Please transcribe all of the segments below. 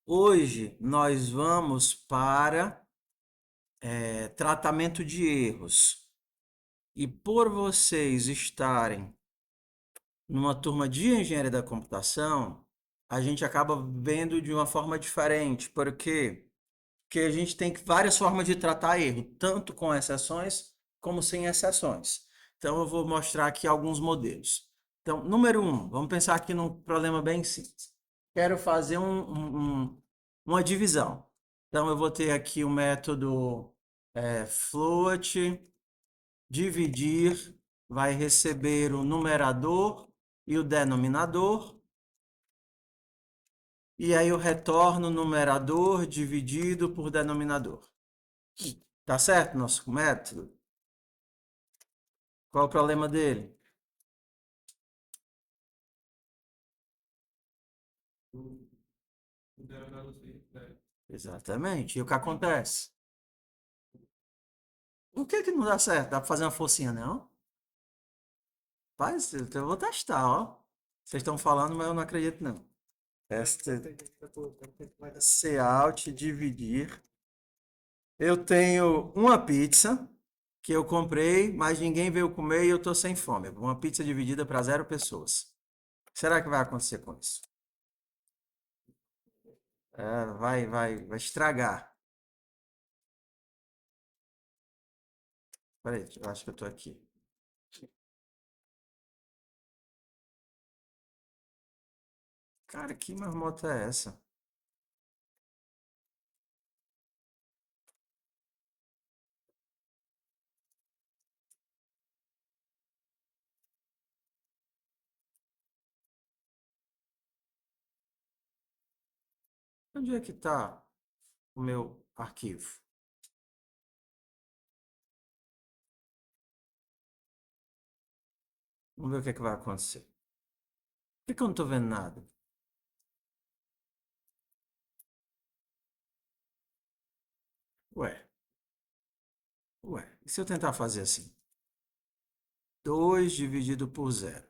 Hoje nós vamos para tratamento de erros. E por vocês estarem numa turma de engenharia da computação, a gente acaba vendo de uma forma diferente. Por quê? Porque a gente tem várias formas de tratar erro, tanto com exceções como sem exceções. Então eu vou mostrar aqui alguns modelos. Então, número um, vamos pensar aqui num problema bem simples. Quero fazer uma divisão. Então eu vou ter aqui o método float, dividir, vai receber o numerador e o denominador. E aí eu retorno o numerador dividido por denominador. Tá certo nosso método? Qual é o problema dele? Exatamente. E o que acontece? O que que não dá certo? Dá para fazer uma forcinha, não? Faz, eu vou testar, ó. Vocês estão falando, mas eu não acredito, não. Cout, dividir. Eu tenho uma pizza que eu comprei, mas ninguém veio comer e eu tô sem fome. Uma pizza dividida para 0 pessoas. Será que vai acontecer com isso? Vai estragar. Peraí, eu acho que eu tô aqui. Cara, que marmota é essa? Onde é que tá o meu arquivo? Vamos ver o que é que vai acontecer. Por que eu não tô vendo nada? Ué, ué. E se eu tentar fazer assim? 2 dividido por 0.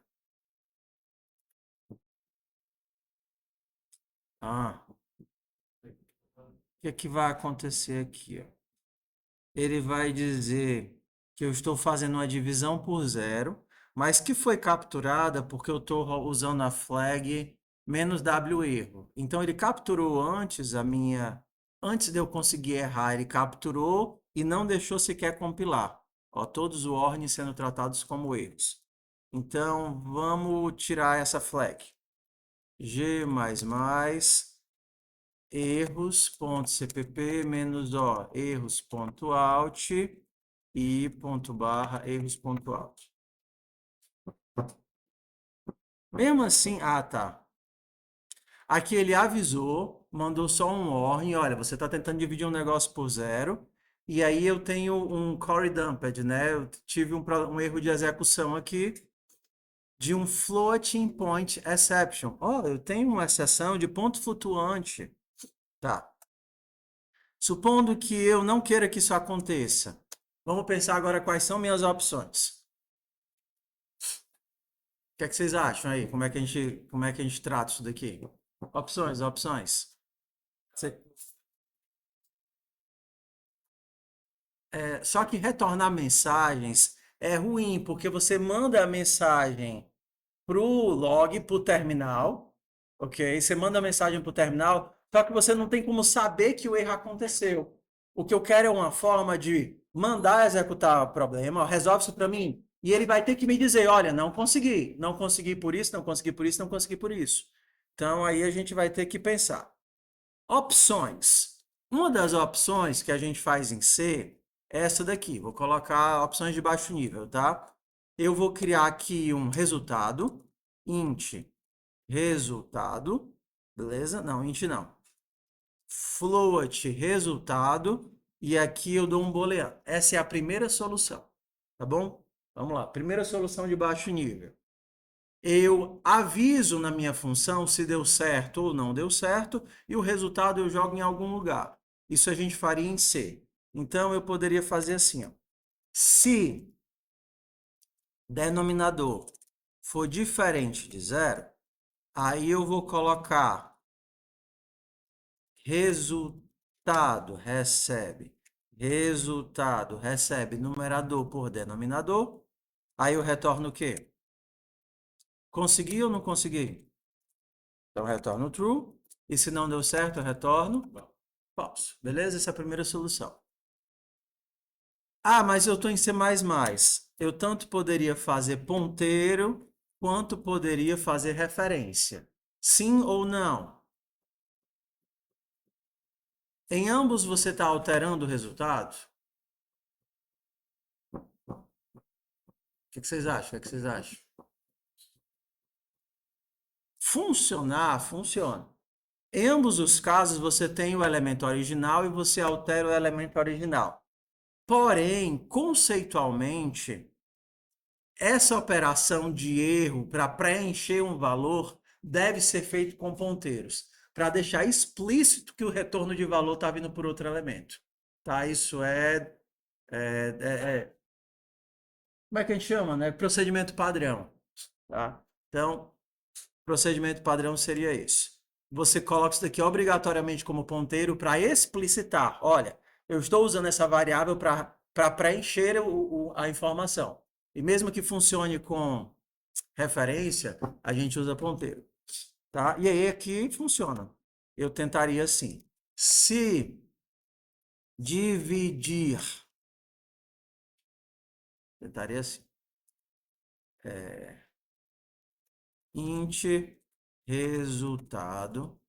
Ah, o que é que vai acontecer aqui, ó? Ele vai dizer que eu estou fazendo uma divisão por 0, mas que foi capturada porque eu estou usando a flag menos W erro. Então ele capturou antes antes de eu conseguir errar, ele capturou e não deixou sequer compilar. Ó, todos os warnings sendo tratados como erros. Então vamos tirar essa flag. G++ erros.cpp menos o erros.out e ponto barra erros.out. Mesmo assim, tá. Aqui ele avisou, mandou só um warning, olha, você está tentando dividir um negócio por 0, e aí eu tenho um core dumped, né? Eu tive um erro de execução aqui de um floating point exception. Eu tenho uma exceção de ponto flutuante. Tá. Supondo que eu não queira que isso aconteça, vamos pensar agora quais são minhas opções. O que é que vocês acham aí? Como é que a gente trata isso daqui? Opções, opções. Você- Só que retornar mensagens é ruim, porque você manda a mensagem pro log, pro terminal, ok? Você manda a mensagem pro terminal, só que você não tem como saber que o erro aconteceu. O que eu quero é uma forma de mandar executar o problema, ó, resolve isso para mim, e ele vai ter que me dizer, olha, não consegui por isso, não consegui por isso, não consegui por isso. Então aí a gente vai ter que pensar. Opções. Uma das opções que a gente faz em C é essa daqui. Vou colocar opções de baixo nível, tá? Eu vou criar aqui um resultado, int resultado, beleza? Não, int não. Float resultado, e aqui eu dou um booleano. Essa é a primeira solução, tá bom? Vamos lá, primeira solução de baixo nível. Eu aviso na minha função se deu certo ou não deu certo, e o resultado eu jogo em algum lugar. Isso a gente faria em C. Então eu poderia fazer assim, ó. Se denominador for diferente de 0, aí eu vou colocar Resultado, recebe. Resultado, recebe numerador por denominador. Aí eu retorno o quê? Consegui ou não consegui? Então eu retorno true. E se não deu certo, eu retorno false. Beleza? Essa é a primeira solução. Ah, mas eu estou em C++. Eu tanto poderia fazer ponteiro, quanto poderia fazer referência. Sim ou não? Em ambos você está alterando o resultado? O que vocês acham? O que vocês acham? Funcionar, funciona. Em ambos os casos, você tem o elemento original e você altera o elemento original. Porém, conceitualmente, essa operação de erro para preencher um valor deve ser feito com ponteiros, para deixar explícito que o retorno de valor está vindo por outro elemento. Tá? Isso é. Como é que a gente chama? Né? Procedimento padrão. Tá? Então, procedimento padrão seria isso. Você coloca isso daqui obrigatoriamente como ponteiro para explicitar. Olha, eu estou usando essa variável para preencher a informação. E mesmo que funcione com referência, a gente usa ponteiro. Tá? E aí aqui funciona. Eu tentaria assim. Se dividir, tentaria assim. Int resultado.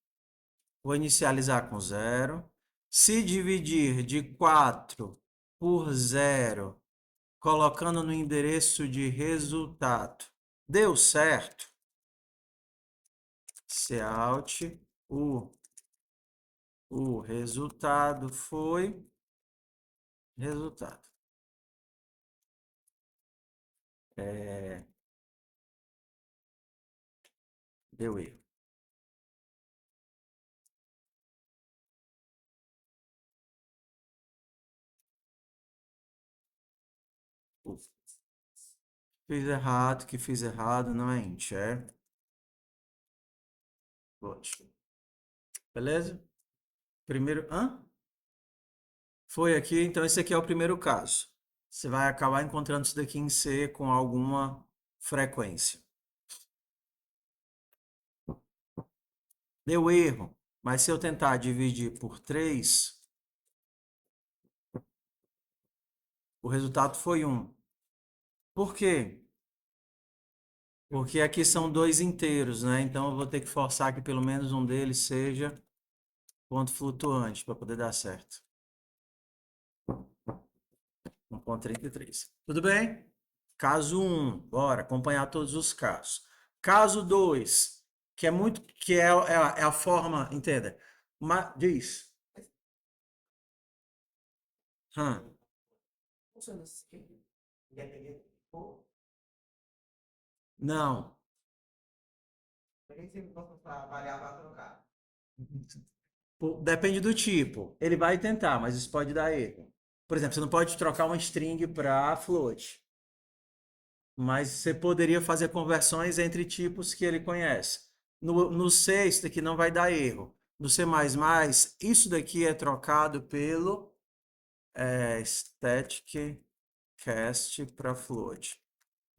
Vou inicializar com 0. Se dividir de 4 por 0, colocando no endereço de resultado, deu certo? Cout, o resultado foi resultado. Deu erro. Fiz errado, que fiz errado, não é int, é float. Beleza? Primeiro, foi aqui, então esse aqui é o primeiro caso. Você vai acabar encontrando isso daqui em C com alguma frequência. Deu erro, mas se eu tentar dividir por 3, o resultado foi 1. Por quê? Porque aqui são dois inteiros, né? Então eu vou ter que forçar que pelo menos um deles seja ponto flutuante para poder dar certo. 1,33. Tudo bem? Caso 1, bora acompanhar todos os casos. Caso 2, que é a forma, entenda? Diz. Hum. Não. Depende do tipo. Ele vai tentar, mas isso pode dar erro. Por exemplo, você não pode trocar uma string para float, mas você poderia fazer conversões entre tipos que ele conhece. No C, isso daqui não vai dar erro. No C++, isso daqui é trocado pelo static cast para float.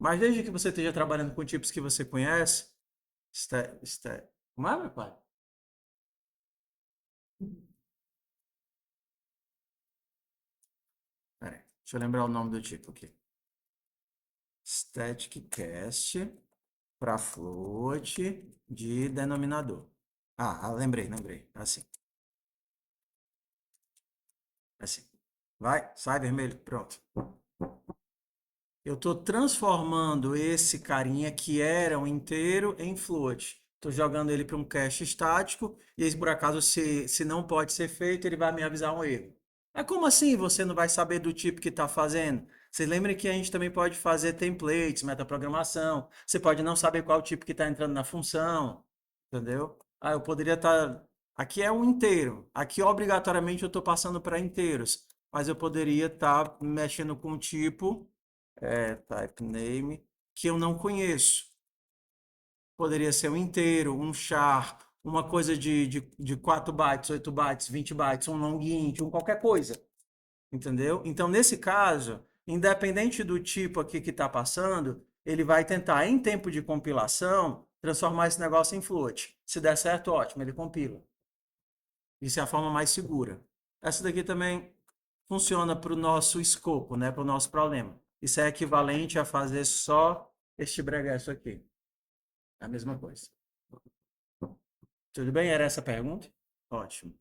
Mas desde que você esteja trabalhando com tipos que você conhece, como é, meu pai? Peraí, deixa eu lembrar o nome do tipo aqui. Static cast para float de denominador. Lembrei. Assim. Assim. Vai, sai vermelho, pronto. Eu estou transformando esse carinha que era um inteiro em float. Estou jogando ele para um cache estático e por acaso se não pode ser feito, ele vai me avisar um erro. É como assim você não vai saber do tipo que está fazendo? Vocês lembram que a gente também pode fazer templates, metaprogramação. Você pode não saber qual tipo que está entrando na função, entendeu? Ah, eu poderia estar. Aqui é um inteiro. Aqui obrigatoriamente eu estou passando para inteiros, mas eu poderia estar mexendo com o tipo type name, que eu não conheço. Poderia ser um inteiro, um char, uma coisa de 4 bytes, 8 bytes, 20 bytes, um long int, um qualquer coisa. Entendeu? Então, nesse caso, independente do tipo aqui que está passando, ele vai tentar, em tempo de compilação, transformar esse negócio em float. Se der certo, ótimo, ele compila. Isso é a forma mais segura. Essa daqui também funciona para o nosso escopo, né? Para o nosso problema. Isso é equivalente a fazer só este breguesso aqui. É a mesma coisa. Tudo bem? Era essa a pergunta? Ótimo.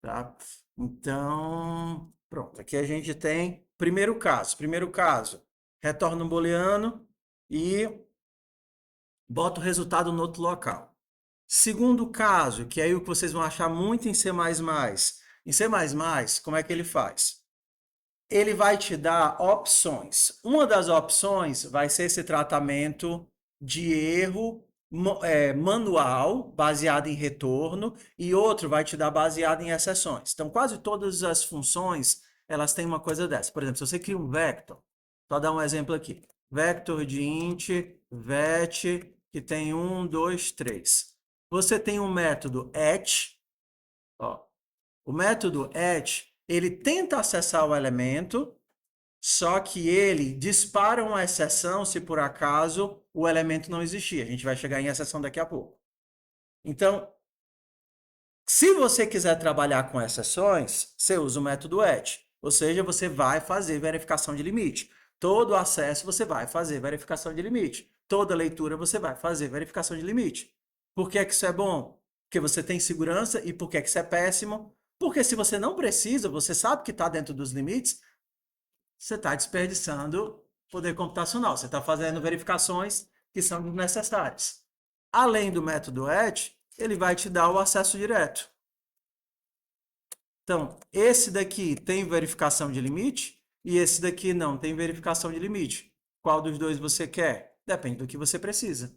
Tá? Então, pronto. Aqui a gente tem primeiro caso. Primeiro caso, retorna um booleano e bota o resultado no outro local. Segundo caso, que é aí o que vocês vão achar muito em C++. Em C++, como é que ele faz? Ele vai te dar opções. Uma das opções vai ser esse tratamento de erro manual, baseado em retorno, e outro vai te dar baseado em exceções. Então, quase todas as funções, elas têm uma coisa dessa. Por exemplo, se você cria um vector, só dar um exemplo aqui. Vector de int, vet, que tem 1, 2, 3. Você tem um método at, ó. O método at, ele tenta acessar o elemento, só que ele dispara uma exceção se por acaso o elemento não existir. A gente vai chegar em exceção daqui a pouco. Então, se você quiser trabalhar com exceções, você usa o método at, ou seja, você vai fazer verificação de limite. Todo acesso você vai fazer verificação de limite. Toda leitura você vai fazer verificação de limite. Por que é que isso é bom? Porque você tem segurança. E por que é que isso é péssimo? Porque se você não precisa, você sabe que está dentro dos limites, você está desperdiçando poder computacional. Você está fazendo verificações que são desnecessárias. Além do método at, ele vai te dar o acesso direto. Então, esse daqui tem verificação de limite e esse daqui não tem verificação de limite. Qual dos dois você quer? Depende do que você precisa.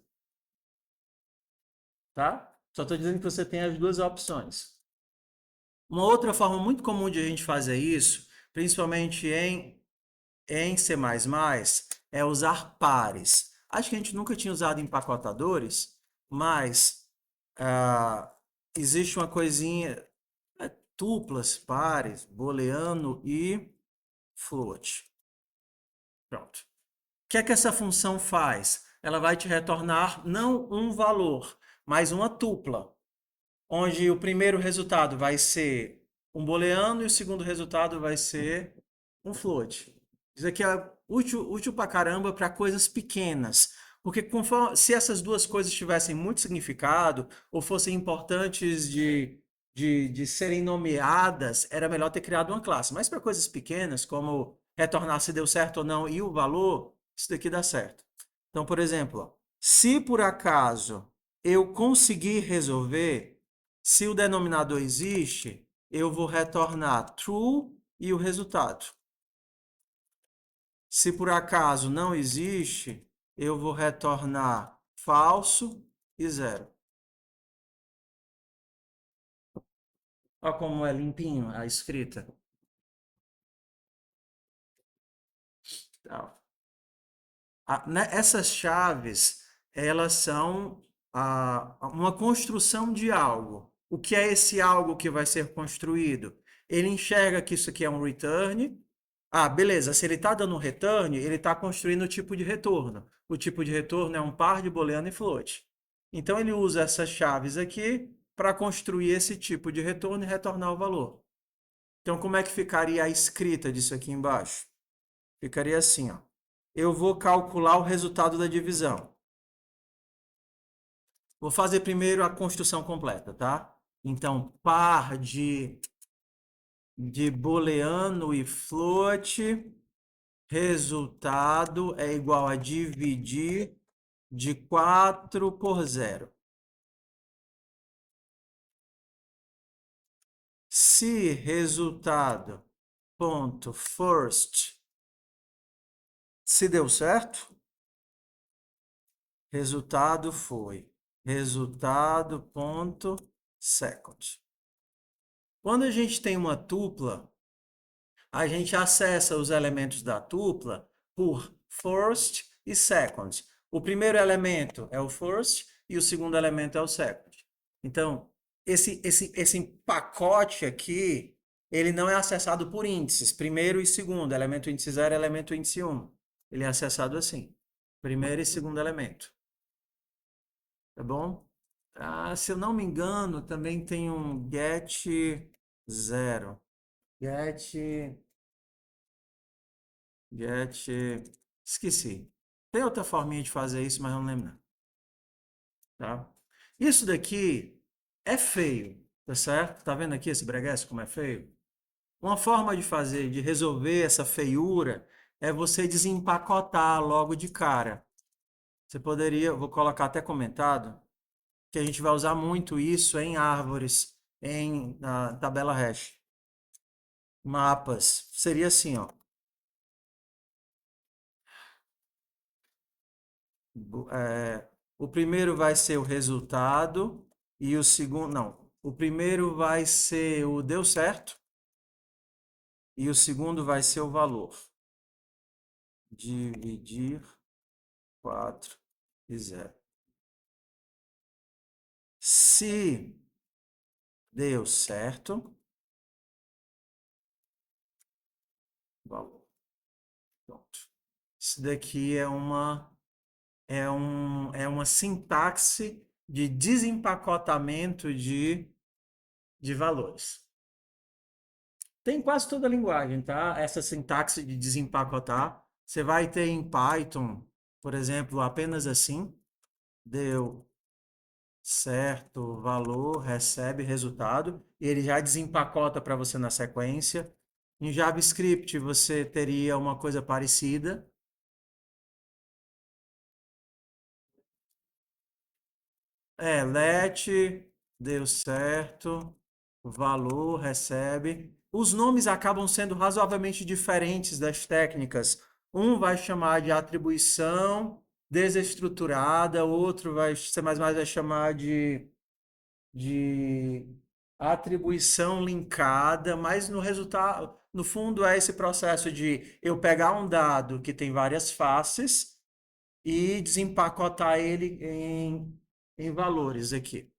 Tá? Só estou dizendo que você tem as duas opções. Uma outra forma muito comum de a gente fazer isso, principalmente em C++, é usar pares. Acho que a gente nunca tinha usado empacotadores, mas existe uma coisinha, tuplas, pares, booleano e float. Pronto. O que é que essa função faz? Ela vai te retornar não um valor, mas uma tupla, onde o primeiro resultado vai ser um booleano e o segundo resultado vai ser um float. Isso aqui é útil pra caramba para coisas pequenas. Porque se essas duas coisas tivessem muito significado ou fossem importantes de serem nomeadas, era melhor ter criado uma classe. Mas para coisas pequenas, como retornar se deu certo ou não e o valor, isso daqui dá certo. Então, por exemplo, se por acaso eu conseguir resolver, se o denominador existe, eu vou retornar true e o resultado. Se por acaso não existe, eu vou retornar falso e zero. Olha como é limpinho a escrita. Essas chaves, elas são uma construção de algo. O que é esse algo que vai ser construído? Ele enxerga que isso aqui é um return. Ah, beleza. Se ele está dando um return, ele está construindo o tipo de retorno. O tipo de retorno é um par de booleano e float. Então ele usa essas chaves aqui para construir esse tipo de retorno e retornar o valor. Então como é que ficaria a escrita disso aqui embaixo? Ficaria assim, ó. Eu vou calcular o resultado da divisão. Vou fazer primeiro a construção completa, tá? Então, par de booleano e float, resultado é igual a dividir de 4 por 0. Se resultado ponto first, se deu certo, resultado foi resultado ponto second. Quando a gente tem uma tupla, a gente acessa os elementos da tupla por first e second. O primeiro elemento é o first e o segundo elemento é o second. Então, esse pacote aqui, ele não é acessado por índices, primeiro e segundo, elemento índice 0, elemento índice 1. Ele é acessado assim, primeiro e segundo elemento. Tá bom? Ah, se eu não me engano, também tem um get 0. Get, get, esqueci. Tem outra forminha de fazer isso, mas não lembro não, tá? Isso daqui é feio, tá certo? Tá vendo aqui esse breguês como é feio? Uma forma de fazer, de resolver essa feiura, é você desempacotar logo de cara. Você poderia, vou colocar até comentado, que a gente vai usar muito isso em árvores, na tabela hash. Mapas. Seria assim, ó. O primeiro vai ser o resultado e o segundo, não. O primeiro vai ser o deu certo e o segundo vai ser o valor. Dividir 4 e 0. Se deu certo, valor. Pronto. Isso daqui é uma sintaxe de desempacotamento de valores. Tem quase toda a linguagem, tá? Essa sintaxe de desempacotar. Você vai ter em Python, por exemplo, apenas assim, deu certo valor, recebe resultado, e ele já desempacota para você na sequência. Em JavaScript você teria uma coisa parecida. Let, deu certo, valor, recebe. Os nomes acabam sendo razoavelmente diferentes das técnicas. Um vai chamar de atribuição desestruturada, outro vai, C++ vai chamar de atribuição linkada, mas no resultado, no fundo é esse processo de eu pegar um dado que tem várias faces e desempacotar ele em valores aqui.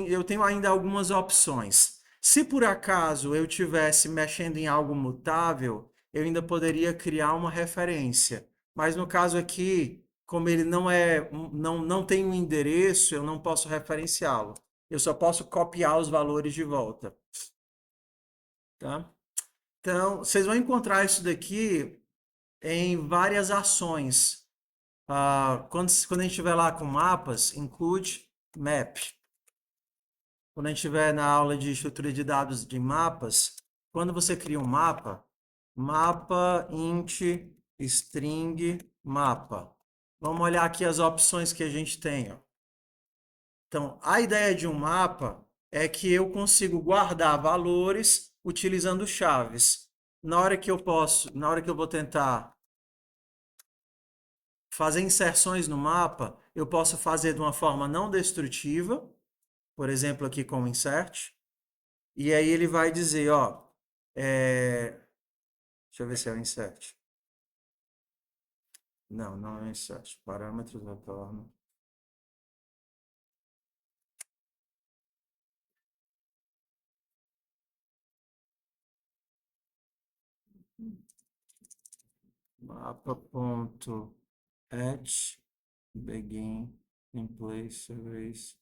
Eu tenho ainda algumas opções. Se por acaso eu tivesse mexendo em algo mutável, eu ainda poderia criar uma referência. Mas no caso aqui, como ele não tem um endereço, eu não posso referenciá-lo. Eu só posso copiar os valores de volta, tá? Então, vocês vão encontrar isso daqui em várias ações. Quando a gente estiver lá com mapas, include map. Quando a gente estiver na aula de estrutura de dados de mapas, quando você cria um mapa, mapa int string mapa. Vamos olhar aqui as opções que a gente tem, ó. Então, a ideia de um mapa é que eu consigo guardar valores utilizando chaves. Na hora que eu vou tentar fazer inserções no mapa, eu posso fazer de uma forma não destrutiva, por exemplo, aqui com o insert, e aí ele vai dizer, ó, deixa eu ver se é o insert. Não, não é o insert. Parâmetros, retorno. Mapa.add begin in place arrays.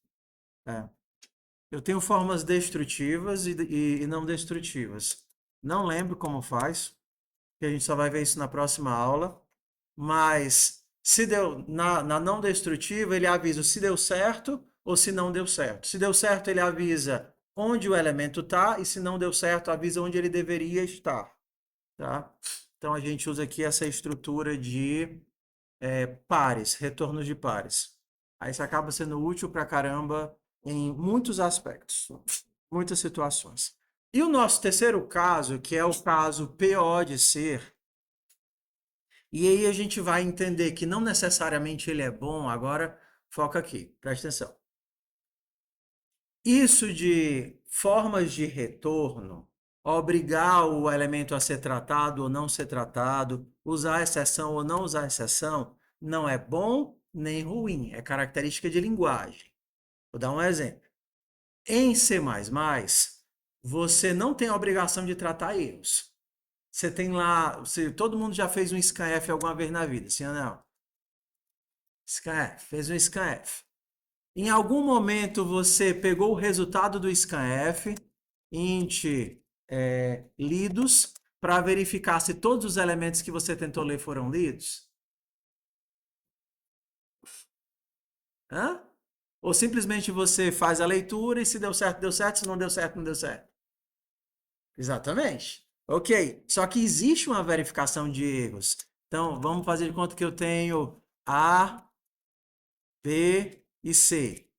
Eu tenho formas destrutivas e não destrutivas. Não lembro como faz, que a gente só vai ver isso na próxima aula. Mas se deu na não destrutiva, ele avisa se deu certo ou se não deu certo. Se deu certo, ele avisa onde o elemento está, e se não deu certo, avisa onde ele deveria estar. Tá? Então a gente usa aqui essa estrutura de pares, retornos de pares. Aí isso acaba sendo útil pra caramba em muitos aspectos, muitas situações. E o nosso terceiro caso, que é o caso PO de ser, e aí a gente vai entender que não necessariamente ele é bom. Agora, foca aqui, presta atenção. Isso de formas de retorno, obrigar o elemento a ser tratado ou não ser tratado, usar exceção ou não usar exceção, não é bom nem ruim, é característica de linguagem. Vou dar um exemplo. Em C++, você não tem a obrigação de tratar erros. Você tem lá, todo mundo já fez um scanf alguma vez na vida, sim ou não? Scanf, fez um scanf. Em algum momento você pegou o resultado do scanf, int lidos, para verificar se todos os elementos que você tentou ler foram lidos? Hã? Ou simplesmente você faz a leitura e se deu certo, se não deu certo, não deu certo? Exatamente. Ok. Só que existe uma verificação de erros. Então, vamos fazer de conta que eu tenho A, B e C.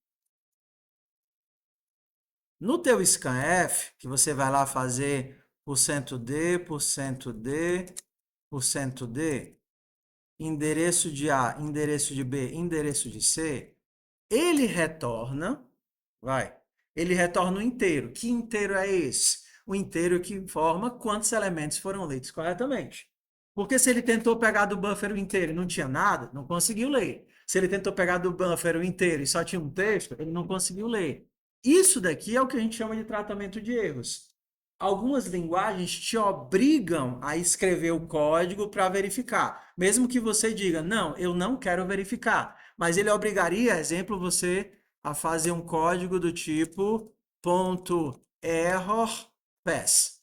No teu scanf, que você vai lá fazer %D, %D, %D, endereço de A, endereço de B, endereço de C, ele retorna, ele retorna o inteiro. Que inteiro é esse? O inteiro que informa quantos elementos foram lidos corretamente. Porque se ele tentou pegar do buffer o inteiro e não tinha nada, não conseguiu ler. Se ele tentou pegar do buffer o inteiro e só tinha um texto, ele não conseguiu ler. Isso daqui é o que a gente chama de tratamento de erros. Algumas linguagens te obrigam a escrever o código para verificar, mesmo que você diga, não, eu não quero verificar, mas ele obrigaria, exemplo, você a fazer um código do tipo .error pass.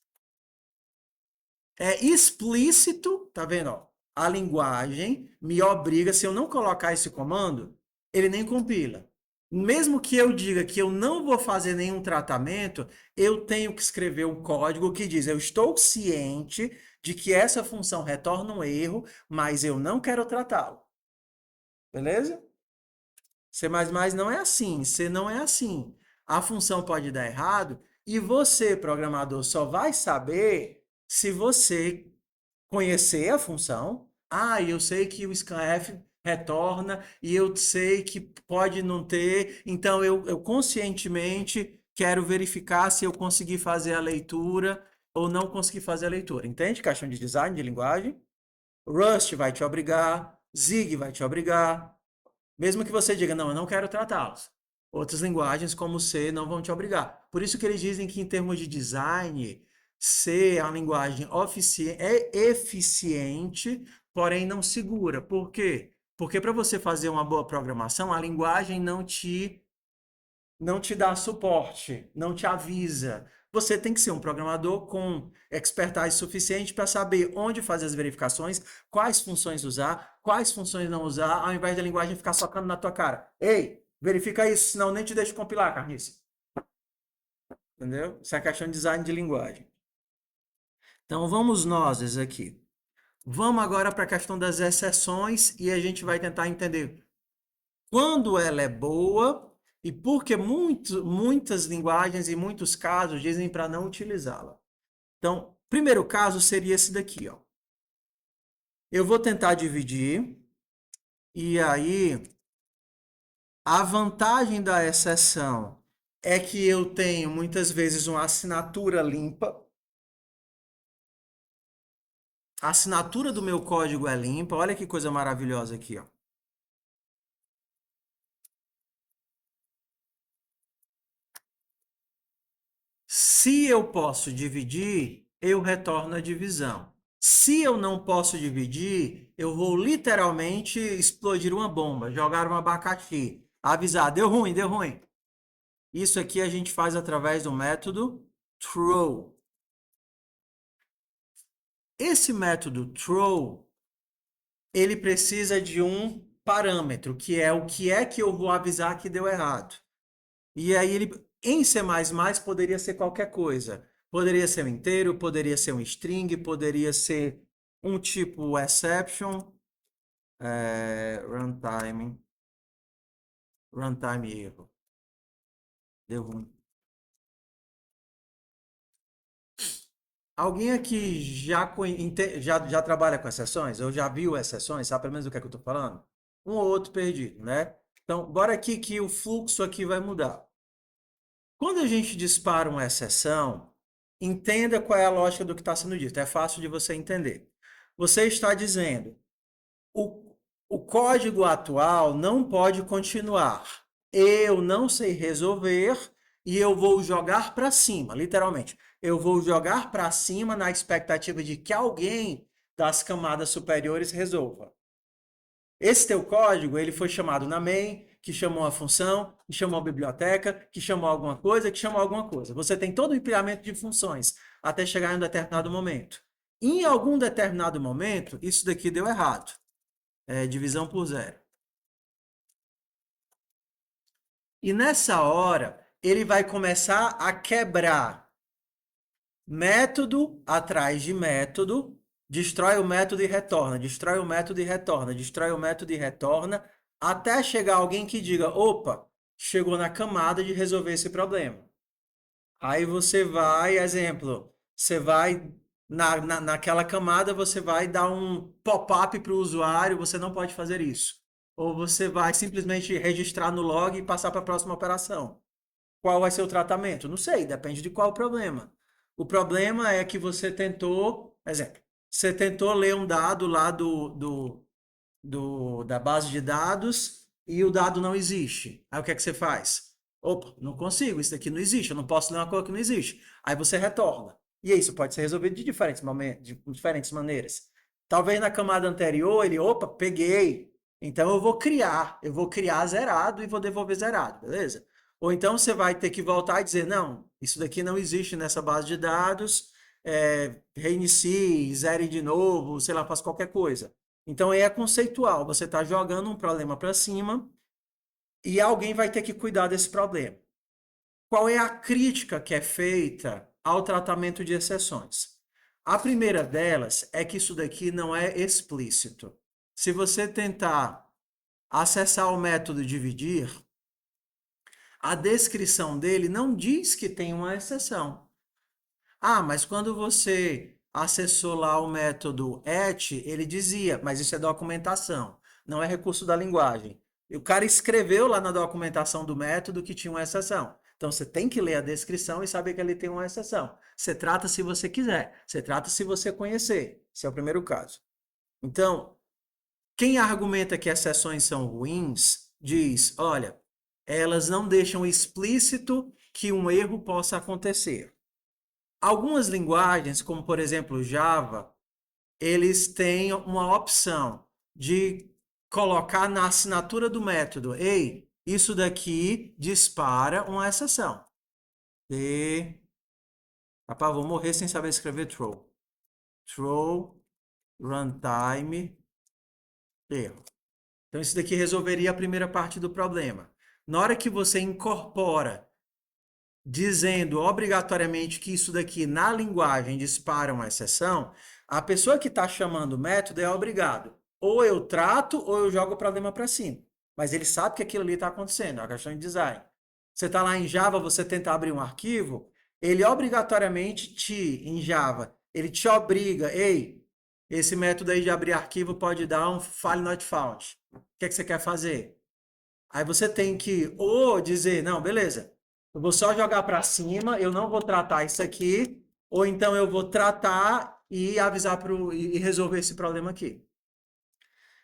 É explícito, tá vendo? Ó? A linguagem me obriga, se eu não colocar esse comando, ele nem compila. Mesmo que eu diga que eu não vou fazer nenhum tratamento, eu tenho que escrever um código que diz: eu estou ciente de que essa função retorna um erro, mas eu não quero tratá-lo. Beleza? C++ não é assim, C não é assim. A função pode dar errado e você, programador, só vai saber se você conhecer a função. Ah, eu sei que o scanf retorna e eu sei que pode não ter, então eu conscientemente quero verificar se eu conseguir fazer a leitura ou não conseguir fazer a leitura. Entende? Caixão de design de linguagem. Rust vai te obrigar, Zig vai te obrigar, mesmo que você diga, não, eu não quero tratá-los. Outras linguagens, como C, não vão te obrigar. Por isso que eles dizem que, em termos de design, C é uma linguagem eficiente, porém não segura. Por quê? Porque para você fazer uma boa programação, a linguagem não te dá suporte, não te avisa. Você tem que ser um programador com expertise suficiente para saber onde fazer as verificações, quais funções usar, quais funções não usar, ao invés da linguagem ficar socando na tua cara. Ei, verifica isso, senão nem te deixo compilar, carniça. Entendeu? Isso é questão de design de linguagem. Então vamos nós aqui. Vamos agora para a questão das exceções e a gente vai tentar entender quando ela é boa e por que muitas linguagens e muitos casos dizem para não utilizá-la. Então, primeiro caso seria esse daqui, ó. Eu vou tentar dividir e aí a vantagem da exceção é que eu tenho muitas vezes uma assinatura limpa. A assinatura do meu código é limpa. Olha que coisa maravilhosa aqui, ó. Se eu posso dividir, eu retorno a divisão. Se eu não posso dividir, eu vou literalmente explodir uma bomba, jogar um abacaxi, avisar, deu ruim, deu ruim. Isso aqui a gente faz através do método throw. Esse método throw, ele precisa de um parâmetro, que é o que é que eu vou avisar que deu errado. E aí ele em C++ poderia ser qualquer coisa. Poderia ser um inteiro, poderia ser um string, poderia ser um tipo exception, runtime erro. Deu ruim. Alguém aqui já trabalha com exceções? Ou já viu exceções? Sabe pelo menos o que é que eu estou falando? Um ou outro perdido, né? Então, bora aqui que o fluxo aqui vai mudar. Quando a gente dispara uma exceção, entenda qual é a lógica do que está sendo dito. É fácil de você entender. Você está dizendo, o, o código atual não pode continuar. eu não sei resolver e eu vou jogar para cima, literalmente. Eu vou jogar para cima na expectativa de que alguém das camadas superiores resolva. Esse teu código, ele foi chamado na main, que chamou a função, que chamou a biblioteca, que chamou alguma coisa, que chamou alguma coisa. Você tem todo o empilhamento de funções até chegar em um determinado momento. Em algum determinado momento, isso daqui deu errado. É divisão por zero. E nessa hora, ele vai começar a quebrar método atrás de método, destrói o método e retorna, destrói o método e retorna, destrói o método e retorna, até chegar alguém que diga, opa, chegou na camada de resolver esse problema. Aí você vai, exemplo, você vai naquela camada, você vai dar um pop-up para o usuário, você não pode fazer isso. Ou você vai simplesmente registrar no log e passar para a próxima operação. Qual vai ser o tratamento? Não sei, depende de qual o problema. O problema é que você tentou, exemplo, você tentou ler um dado lá da base de dados e o dado não existe. Aí o que é que você faz? Opa, não consigo, isso aqui não existe, eu não posso ler uma coisa que não existe. Aí você retorna. E isso pode ser resolvido de diferentes momentos, de diferentes maneiras. Talvez na camada anterior ele, opa, peguei. Então eu vou criar zerado e vou devolver zerado, beleza? Ou então você vai ter que voltar e dizer, não, isso daqui não existe nessa base de dados, reinicie, zere de novo, sei lá, faz qualquer coisa. Então é conceitual, você está jogando um problema para cima e alguém vai ter que cuidar desse problema. Qual é a crítica que é feita ao tratamento de exceções? A primeira delas é que isso daqui não é explícito. Se você tentar acessar o método dividir, a descrição dele não diz que tem uma exceção. Ah, mas quando você acessou lá o método et, ele dizia, mas isso é documentação, não é recurso da linguagem. E o cara escreveu lá na documentação do método que tinha uma exceção. Então você tem que ler a descrição e saber que ele tem uma exceção. Você trata se você quiser, você trata se você conhecer. Esse é o primeiro caso. Então, quem argumenta que exceções são ruins, diz, olha, elas não deixam explícito que um erro possa acontecer. Algumas linguagens, como por exemplo Java, eles têm uma opção de colocar na assinatura do método, ei, isso daqui dispara uma exceção. E, rapaz, vou morrer sem saber escrever throw. Throw, runtime, erro. Então isso daqui resolveria a primeira parte do problema. Na hora que você incorpora dizendo obrigatoriamente que isso daqui na linguagem dispara uma exceção, a pessoa que está chamando o método é obrigado. Ou eu trato ou eu jogo o problema para cima. Mas ele sabe que aquilo ali está acontecendo, é uma questão de design. Você está lá em Java, você tenta abrir um arquivo, ele obrigatoriamente em Java, ele te obriga, ei, esse método aí de abrir arquivo pode dar um file not found. O que é que você quer fazer? Aí você tem que ou dizer, não, beleza, eu vou só jogar para cima, eu não vou tratar isso aqui, ou então eu vou tratar e avisar e resolver esse problema aqui.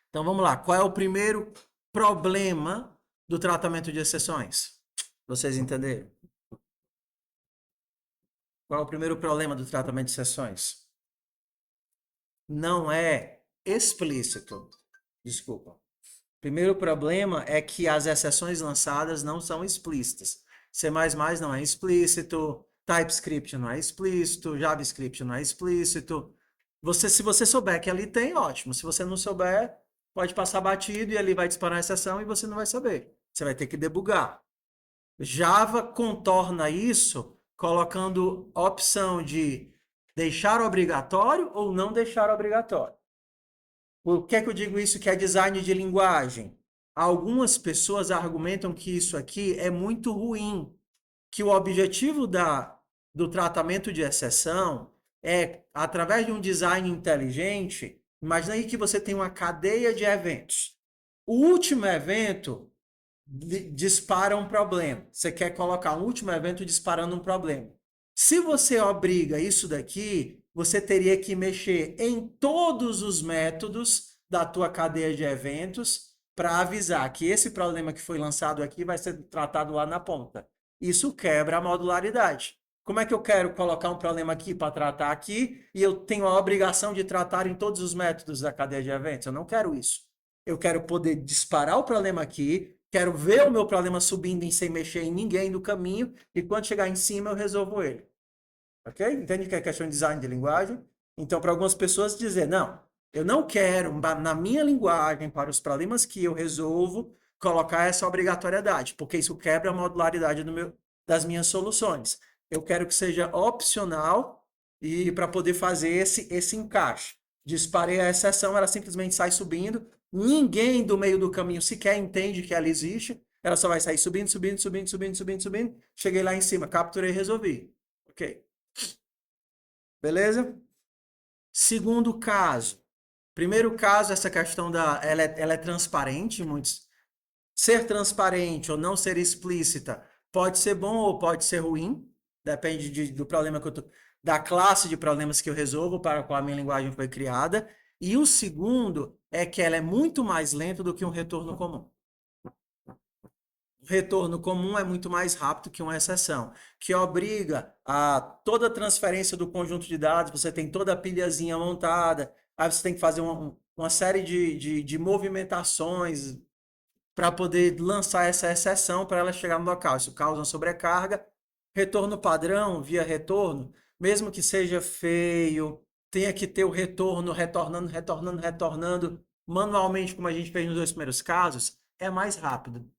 Então vamos lá, qual é o primeiro problema do tratamento de exceções? Vocês entenderam? Qual é o primeiro problema do tratamento de exceções? Não é explícito. Desculpa. Primeiro problema é que as exceções lançadas não são explícitas. C++ não é explícito, TypeScript não é explícito, JavaScript não é explícito. Se você souber que ali tem, ótimo. Se você não souber, pode passar batido e ali vai disparar a exceção e você não vai saber. Você vai ter que debugar. Java contorna isso colocando opção de deixar obrigatório ou não deixar obrigatório. Por que é que eu digo isso que é design de linguagem? Algumas pessoas argumentam que isso aqui é muito ruim, que o objetivo do tratamento de exceção é, através de um design inteligente, imagina aí que você tem uma cadeia de eventos. O último evento dispara um problema. Você quer colocar um último evento disparando um problema. Se você obriga isso daqui, você teria que mexer em todos os métodos da tua cadeia de eventos para avisar que esse problema que foi lançado aqui vai ser tratado lá na ponta. Isso quebra a modularidade. Como é que eu quero colocar um problema aqui para tratar aqui e eu tenho a obrigação de tratar em todos os métodos da cadeia de eventos? Eu não quero isso. Eu quero poder disparar o problema aqui, quero ver o meu problema subindo sem mexer em ninguém no caminho e quando chegar em cima eu resolvo ele. Ok? Entende que é questão de design de linguagem? Então, para algumas pessoas dizer, não, eu não quero, na minha linguagem, para os problemas que eu resolvo, colocar essa obrigatoriedade, porque isso quebra a modularidade das minhas soluções. Eu quero que seja opcional e para poder fazer esse encaixe. Disparei a exceção, ela simplesmente sai subindo, ninguém do meio do caminho sequer entende que ela existe, ela só vai sair subindo, subindo, subindo, subindo, subindo, subindo, cheguei lá em cima, capturei e resolvi. Ok. Beleza? Segundo caso. Primeiro caso, essa questão ela é transparente, muitos. Ser transparente ou não ser explícita pode ser bom ou pode ser ruim, depende do problema que eu tô, da classe de problemas que eu resolvo para a qual a minha linguagem foi criada. E o segundo é que ela é muito mais lenta do que um retorno comum. O retorno comum é muito mais rápido que uma exceção, que obriga a toda transferência do conjunto de dados, você tem toda a pilhazinha montada, aí você tem que fazer uma série de movimentações para poder lançar essa exceção para ela chegar no local. Isso causa uma sobrecarga. Retorno padrão, via retorno, mesmo que seja feio, tenha que ter o retorno, retornando, retornando, retornando, manualmente, como a gente fez nos dois primeiros casos, é mais rápido.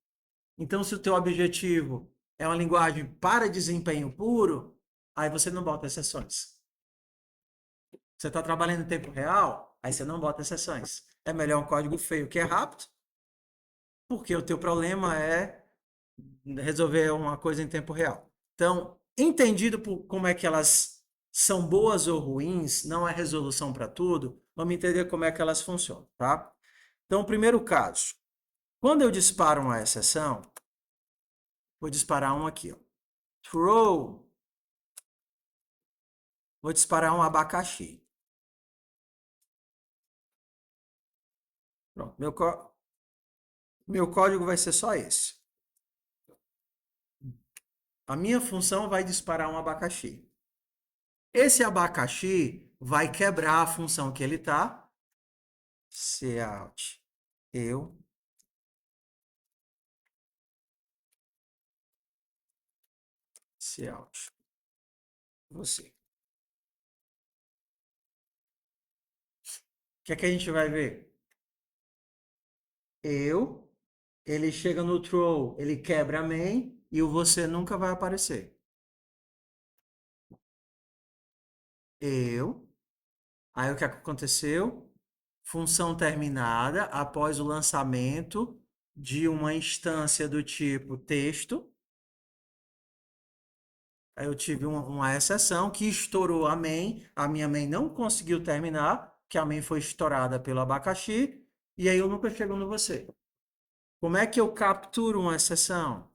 Então, se o teu objetivo é uma linguagem para desempenho puro, aí você não bota exceções. Você está trabalhando em tempo real, aí você não bota exceções. É melhor um código feio que é rápido, porque o teu problema é resolver uma coisa em tempo real. Então, entendido por como é que elas são boas ou ruins, não é resolução para tudo, vamos entender como é que elas funcionam, tá? Então, primeiro caso, quando eu disparo uma exceção, vou disparar um aqui, ó. Throw. Vou disparar um abacaxi. Pronto, meu código vai ser só esse. A minha função vai disparar um abacaxi. Esse abacaxi vai quebrar a função que ele está. Cout eu. Cout você. O que é que a gente vai ver? Ele chega no throw, ele quebra a main e o você nunca vai aparecer. Aí o que aconteceu? Função terminada após o lançamento de uma instância do tipo texto. Aí eu tive uma exceção que estourou a minha main não conseguiu terminar, que a main foi estourada pelo abacaxi, e aí eu nunca chego no você. Como é que eu capturo uma exceção?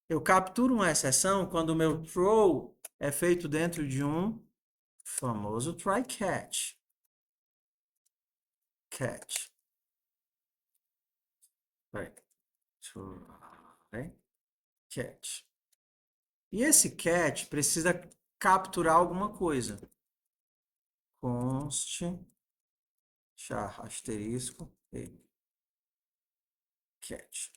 Eu capturo uma exceção quando o meu throw é feito dentro de um famoso try catch. Catch. Try catch. E esse catch precisa capturar alguma coisa. Const char asterisco e catch.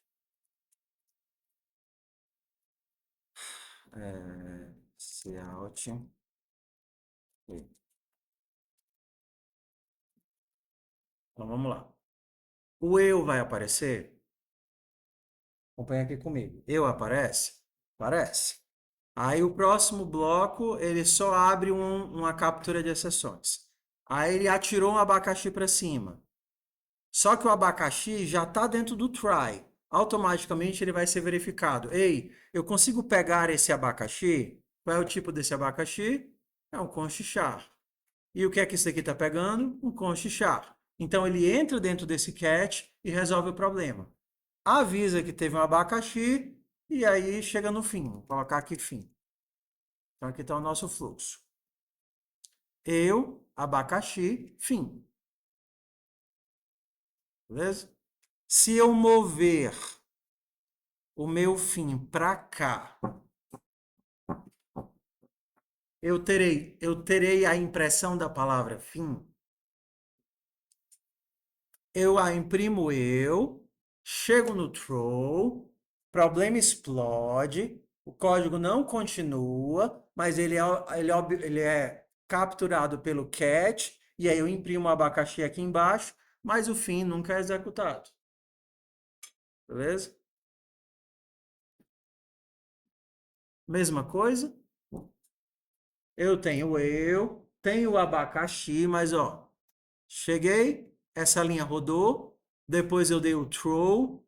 Cout e. Então vamos lá. O eu vai aparecer? Acompanha aqui comigo. Eu aparece? Aparece. Aí o próximo bloco, ele só abre uma captura de exceções. Aí ele atirou um abacaxi para cima. Só que o abacaxi já está dentro do try. Automaticamente ele vai ser verificado. Ei, eu consigo pegar esse abacaxi? Qual é o tipo desse abacaxi? É um const char. E o que é que isso aqui está pegando? Um const char. Então ele entra dentro desse catch e resolve o problema. Avisa que teve um abacaxi e aí chega no fim. Vou colocar aqui fim. Então aqui está o nosso fluxo. Eu, abacaxi, fim. Beleza? Se eu mover o meu fim para cá, eu terei a impressão da palavra fim. Eu a imprimo chego no throw, problema explode, o código não continua, mas ele é capturado pelo cat, e aí eu imprimo o abacaxi aqui embaixo, mas o fim nunca é executado. Beleza? Mesma coisa. Tenho o abacaxi, mas ó, cheguei, essa linha rodou, depois eu dei o throw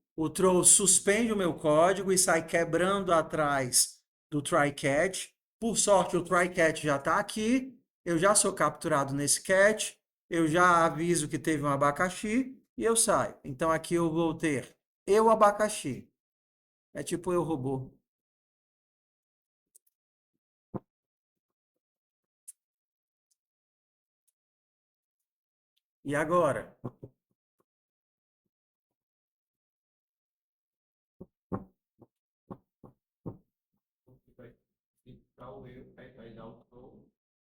suspende o meu código e sai quebrando atrás do try catch. Por sorte, o try catch já está aqui, eu já sou capturado nesse catch, eu já aviso que teve um abacaxi e eu saio. Então aqui eu vou ter eu abacaxi. É tipo eu robô. E agora?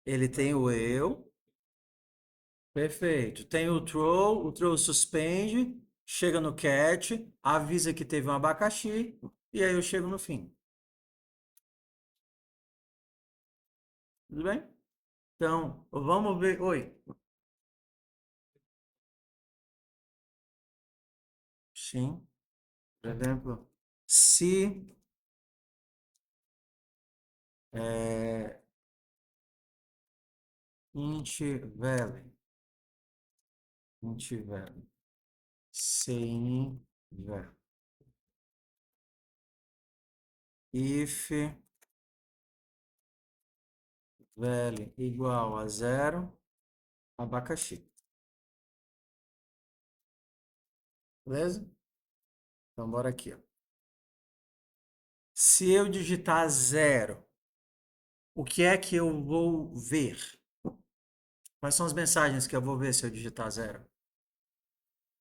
Ele tem o eu. Perfeito. Tem o throw suspende, chega no catch, avisa que teve um abacaxi, e aí eu chego no fim. Tudo bem? Então, vamos ver. Oi. Sim. Por exemplo, se é, int value, int value, sim, value, if value igual a zero, abacaxi. Beleza? Então, bora aqui, ó. Se eu digitar zero, o que é que eu vou ver? Quais são as mensagens que eu vou ver se eu digitar zero?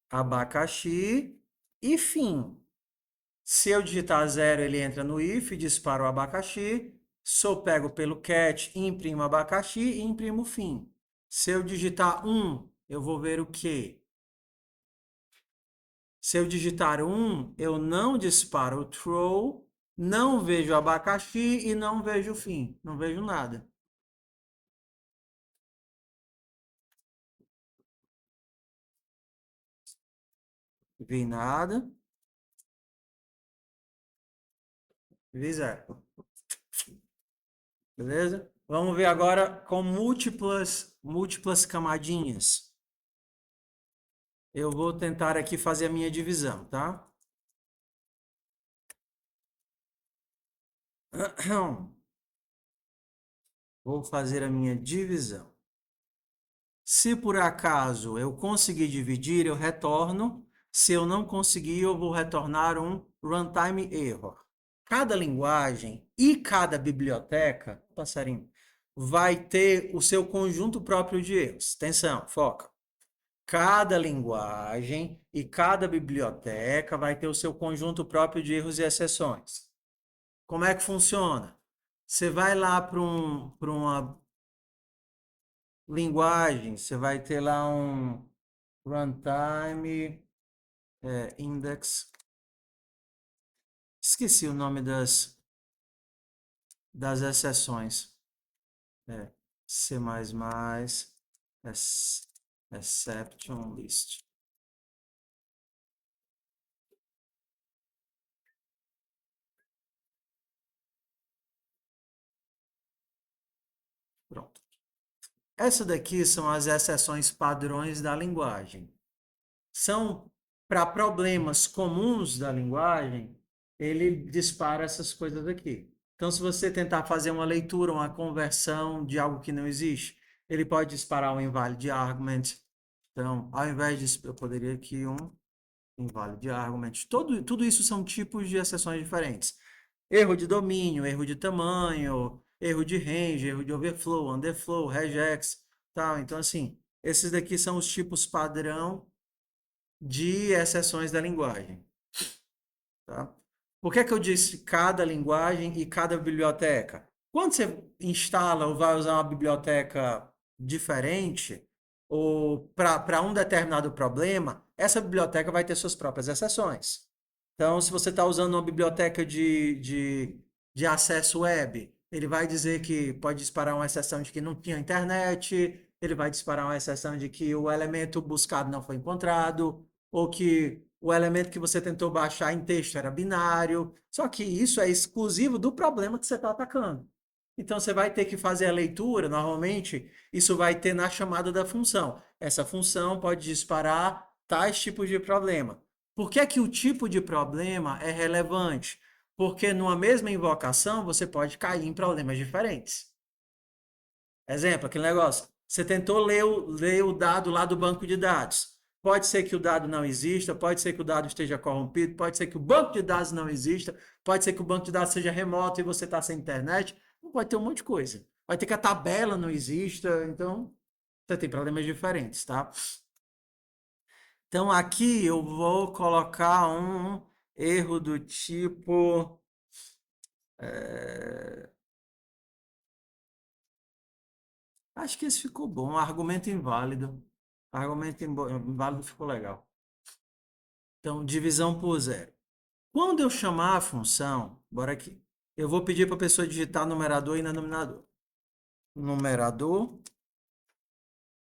Abacaxi e fim. Se eu digitar zero, ele entra no if, dispara o abacaxi. Sou pego pelo cat, imprimo abacaxi e imprimo fim. Se eu digitar eu vou ver o quê? Se eu digitar eu não disparo o throw, não vejo abacaxi e não vejo fim. Não vejo nada. Vi nada. Vi zero. Beleza? Vamos ver agora com múltiplas camadinhas. Eu vou tentar aqui fazer a minha divisão, tá? Vou fazer a minha divisão. Se por acaso eu conseguir dividir, eu retorno. Se eu não conseguir, eu vou retornar um runtime error. Cada linguagem e cada biblioteca, passarinho, vai ter o seu conjunto próprio de erros. Atenção, foca. Cada linguagem e cada biblioteca vai ter o seu conjunto próprio de erros e exceções. Como é que funciona? Você vai lá para uma linguagem, você vai ter lá um runtime index. Esqueci o nome das exceções. C++, exception list. Pronto. Essa daqui são as exceções padrões da linguagem. São para problemas comuns da linguagem, ele dispara essas coisas aqui. Então, se você tentar fazer uma leitura, uma conversão de algo que não existe, ele pode disparar um invalid argument. Então, ao invés de eu poderia aqui um invalid argument. Tudo isso são tipos de exceções diferentes. Erro de domínio, erro de tamanho, erro de range, erro de overflow, underflow, regex, tal. Então, assim, esses daqui são os tipos padrão de exceções da linguagem, tá? Por que que eu disse cada linguagem e cada biblioteca? Quando você instala ou vai usar uma biblioteca diferente, ou para um determinado problema, essa biblioteca vai ter suas próprias exceções. Então, se você está usando uma biblioteca de acesso web, ele vai dizer que pode disparar uma exceção de que não tinha internet, ele vai disparar uma exceção de que o elemento buscado não foi encontrado, ou que o elemento que você tentou baixar em texto era binário. Só que isso é exclusivo do problema que você está atacando. Então você vai ter que fazer a leitura, normalmente, isso vai ter na chamada da função. Essa função pode disparar tais tipos de problema. Por que que o tipo de problema é relevante? Porque numa mesma invocação você pode cair em problemas diferentes. Exemplo, aquele negócio. Você tentou ler o dado lá do banco de dados. Pode ser que o dado não exista, pode ser que o dado esteja corrompido, pode ser que o banco de dados não exista, pode ser que o banco de dados seja remoto e você está sem internet. Pode ter um monte de coisa. Vai ter que a tabela não exista, então você tem problemas diferentes, tá? Então aqui eu vou colocar um erro do tipo. Acho que esse ficou bom. Argumento inválido. Inválido ficou legal. Então, divisão por zero. Quando eu chamar a função, bora aqui. Eu vou pedir para a pessoa digitar numerador e denominador. Numerador,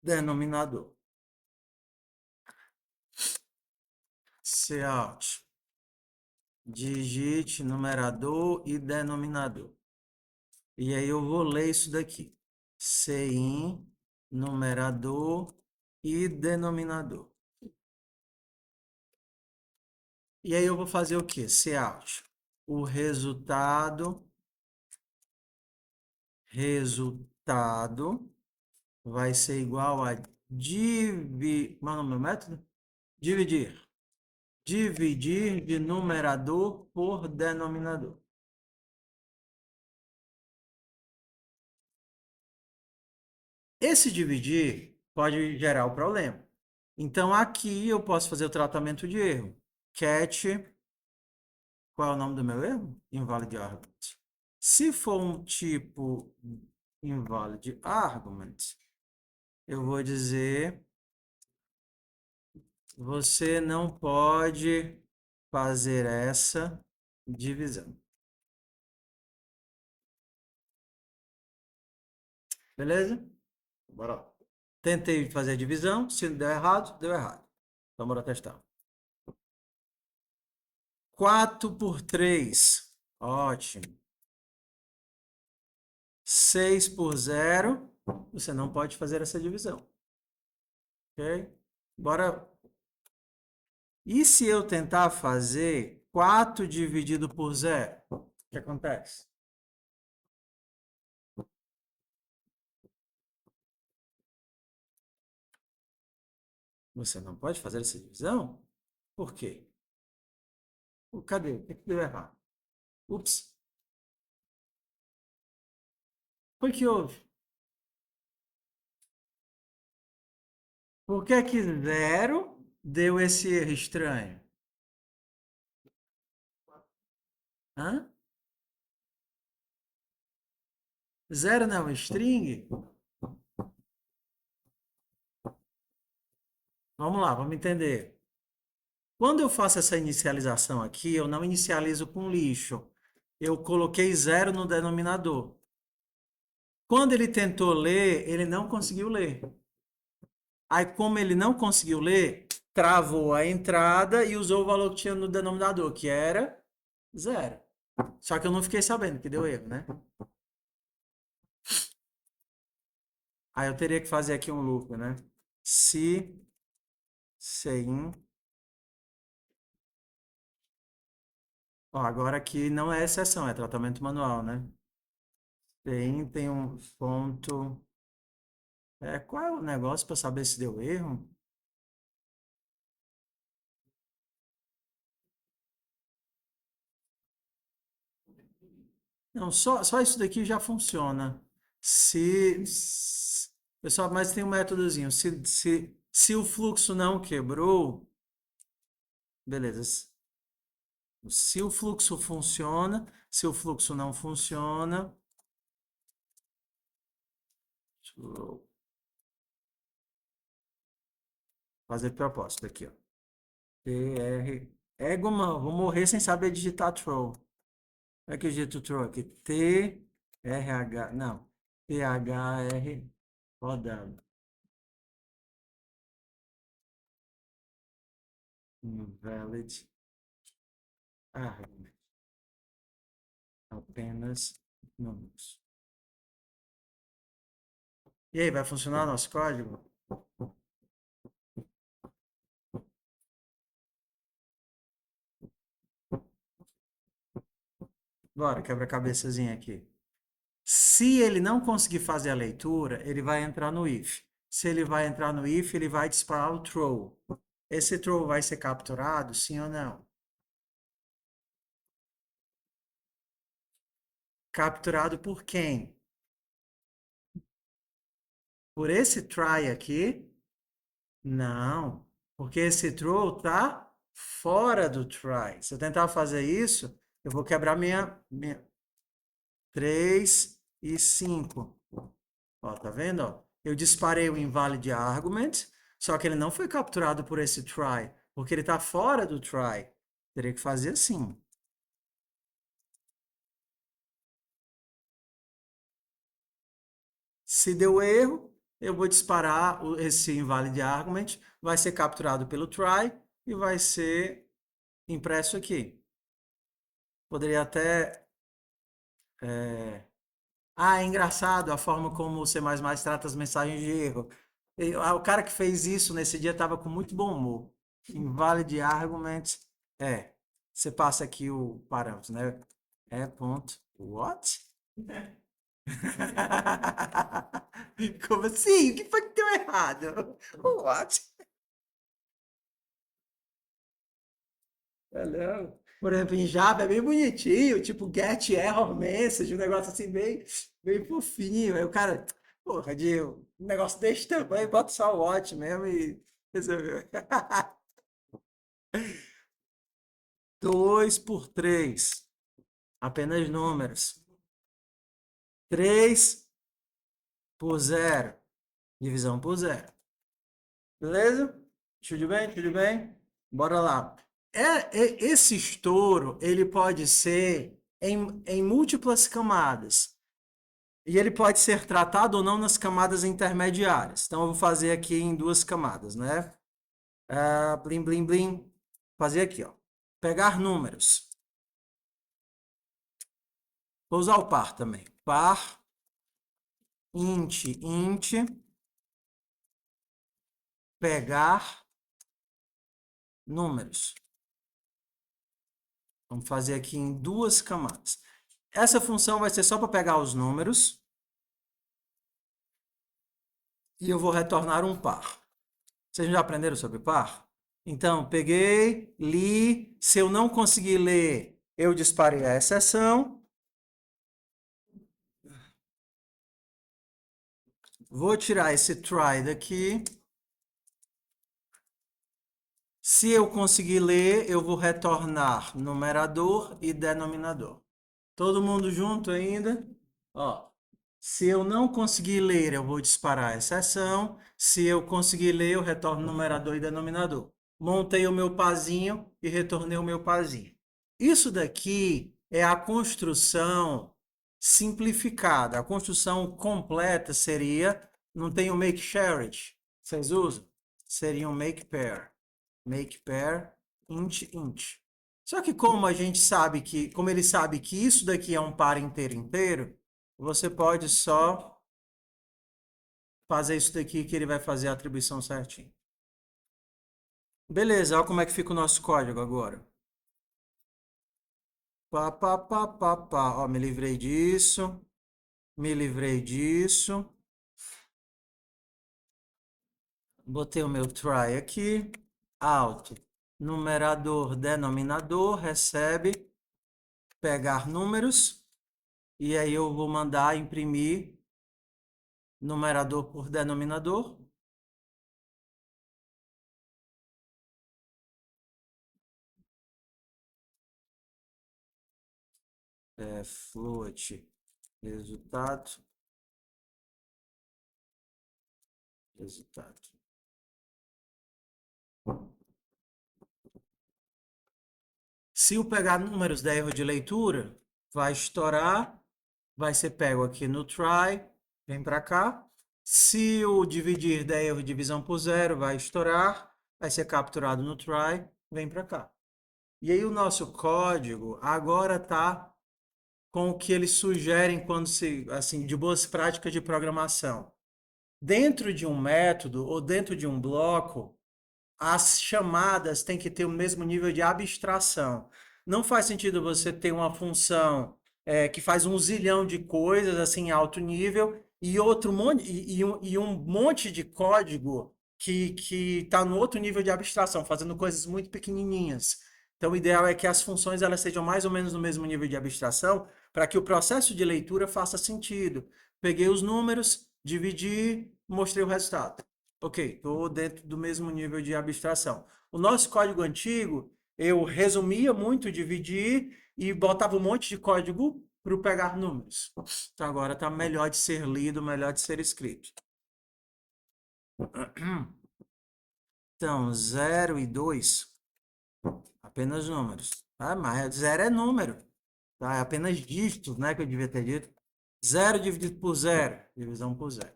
denominador. Cout. Digite numerador e denominador. E aí eu vou ler isso daqui. Cin, numerador e denominador. E aí eu vou fazer o quê? Cout. O resultado vai ser igual a Como é o nome do método? Dividir. Dividir de numerador por denominador. Esse dividir pode gerar o problema. Então, aqui eu posso fazer o tratamento de erro. Cat, qual é o nome do meu erro? Invalid argument. Se for um tipo invalid argument, eu vou dizer, você não pode fazer essa divisão. Beleza? Bora lá. Tentei fazer a divisão, se deu errado, deu errado. Então, bora testar. 4 por 3. Ótimo. 6 por 0. Você não pode fazer essa divisão. Ok? Bora. E se eu tentar fazer 4 dividido por 0? O que acontece? Você não pode fazer essa divisão? Por quê? Cadê? O que deu errado? Ups. Foi que houve? Por que que 0 deu esse erro estranho? Hã? 0 não é uma string? Vamos lá, vamos entender. Quando eu faço essa inicialização aqui, eu não inicializo com lixo. Eu coloquei 0 no denominador. Quando ele tentou ler, ele não conseguiu ler. Aí, como ele não conseguiu ler, travou a entrada e usou o valor que tinha no denominador, que era 0. Só que eu não fiquei sabendo que deu erro, né? Aí eu teria que fazer aqui um loop, né? Se sem. Ó, agora aqui não é exceção, é tratamento manual, né? Tem um ponto. Qual é o negócio para saber se deu erro? Não, só isso daqui já funciona. Pessoal, mas tem um métodozinho. Se o fluxo não quebrou, Beleza. Se o fluxo funciona, se o fluxo não funciona, deixa eu fazer propósito aqui, ó. TR. Égoma, vou morrer sem saber digitar throw. Como é que eu digito throw aqui? TRH. Não. THR rodado. Invalid argument. Apenas números. E aí, vai funcionar o nosso código? Bora, quebra-cabeçazinha aqui. Se ele não conseguir fazer a leitura, ele vai entrar no if. Se ele vai entrar no if, ele vai disparar o throw. Esse throw vai ser capturado, sim ou não? Capturado por quem? Por esse try aqui? Não, porque esse throw tá fora do try. Se eu tentar fazer isso, eu vou quebrar minha 3 e 5. Ó, tá vendo? Ó? Eu disparei o invalid argument, só que ele não foi capturado por esse try, porque ele está fora do try. Teria que fazer assim. Se deu erro, eu vou disparar esse invalid argument, vai ser capturado pelo try e vai ser impresso aqui. Poderia até. Ah, é engraçado a forma como o C++ trata as mensagens de erro. O cara que fez isso nesse dia estava com muito bom humor. Invalid argument. É, você passa aqui o parâmetro, né? É ponto. What? Como assim? O que foi que deu errado? What? Hello. Por exemplo, em Java é bem bonitinho, tipo get error message, um negócio assim bem fofinho. Aí o cara, porra, de um negócio desse tamanho, bota só o watch mesmo e resolveu. 2 por 3, apenas números. 3 por 0, divisão por 0. Beleza? Tudo bem? Tudo bem? Bora lá. Esse estouro, ele pode ser em múltiplas camadas. E ele pode ser tratado ou não nas camadas intermediárias. Então, eu vou fazer aqui em duas camadas, né? Blim, blim, blim. Fazer aqui, ó. Pegar números. Vou usar o par também. Par, int, pegar números. Vamos fazer aqui em duas camadas. Essa função vai ser só para pegar os números. E eu vou retornar um par. Vocês já aprenderam sobre par? Então, peguei, li. Se eu não conseguir ler, eu disparei a exceção. Vou tirar esse try daqui. Se eu conseguir ler, eu vou retornar numerador e denominador. Todo mundo junto ainda? Ó, se eu não conseguir ler, eu vou disparar a exceção. Se eu conseguir ler, eu retorno numerador e denominador. Montei o meu parzinho e retornei o meu parzinho. Isso daqui é a construção simplificada. A construção completa seria, não tem o make shared, vocês usam? Seria um make pair. Make pair int. Só que como a gente sabe que, como ele sabe que isso daqui é um par inteiro, você pode só fazer isso daqui que ele vai fazer a atribuição certinho. Beleza, olha como é que fica o nosso código agora. Pá, pá, pá, pá, pá. Ó, me livrei disso. Me livrei disso. Botei o meu try aqui. Out. Numerador, denominador, recebe. Pegar números. E aí eu vou mandar imprimir numerador por denominador. float, resultado, resultado. Se eu pegar números da erro de leitura, vai estourar, vai ser pego aqui no try, vem para cá. Se o dividir der erro de divisão por zero, vai estourar, vai ser capturado no try, vem para cá. E aí o nosso código agora está com o que eles sugerem quando se, assim, de boas práticas de programação. Dentro de um método ou dentro de um bloco, as chamadas têm que ter o mesmo nível de abstração. Não faz sentido você ter uma função que faz um zilhão de coisas assim em alto nível e outro monte e um monte de código que está no outro nível de abstração, fazendo coisas muito pequenininhas. Então, o ideal é que as funções elas sejam mais ou menos no mesmo nível de abstração para que o processo de leitura faça sentido. Peguei os números, dividi, mostrei o resultado. Ok, estou dentro do mesmo nível de abstração. O nosso código antigo, eu resumia muito, dividir e botava um monte de código para pegar números. Então agora está melhor de ser lido, melhor de ser escrito. Então, 0 e 2, apenas números. Ah, mas 0 é número. Tá? É apenas dígitos, né, que eu devia ter dito. 0 dividido por 0, divisão por 0.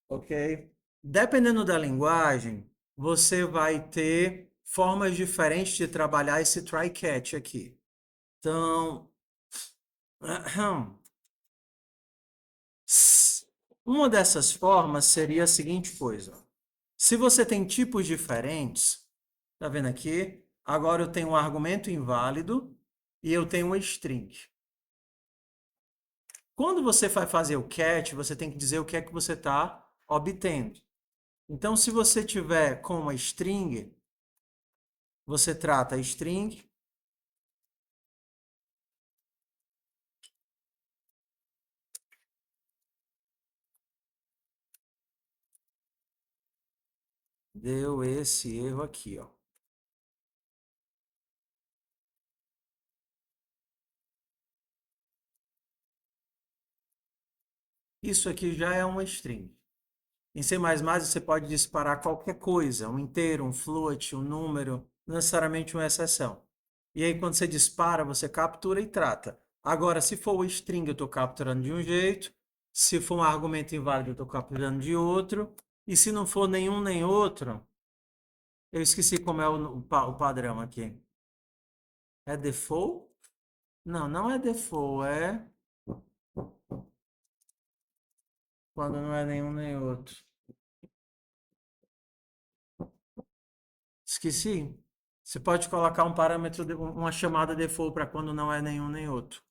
Ok? Dependendo da linguagem, você vai ter formas diferentes de trabalhar esse try-catch aqui. Então, uma dessas formas seria a seguinte coisa. Se você tem tipos diferentes, tá vendo aqui? Agora eu tenho um argumento inválido e eu tenho uma string. Quando você vai fazer o catch, você tem que dizer o que é que você está obtendo. Então, se você tiver com uma string, você trata a string deu esse erro aqui, ó. Isso aqui já é uma string. Em C++ você pode disparar qualquer coisa, um inteiro, um float, um número, não necessariamente uma exceção. E aí quando você dispara, você captura e trata. Agora, se for o string, eu estou capturando de um jeito, se for um argumento inválido, eu estou capturando de outro, e se não for nenhum nem outro, eu esqueci como é o padrão aqui. É default? Não, não é default, é quando não é nenhum nem outro. Esqueci. Você pode colocar um parâmetro, uma chamada default para quando não é nenhum nem outro.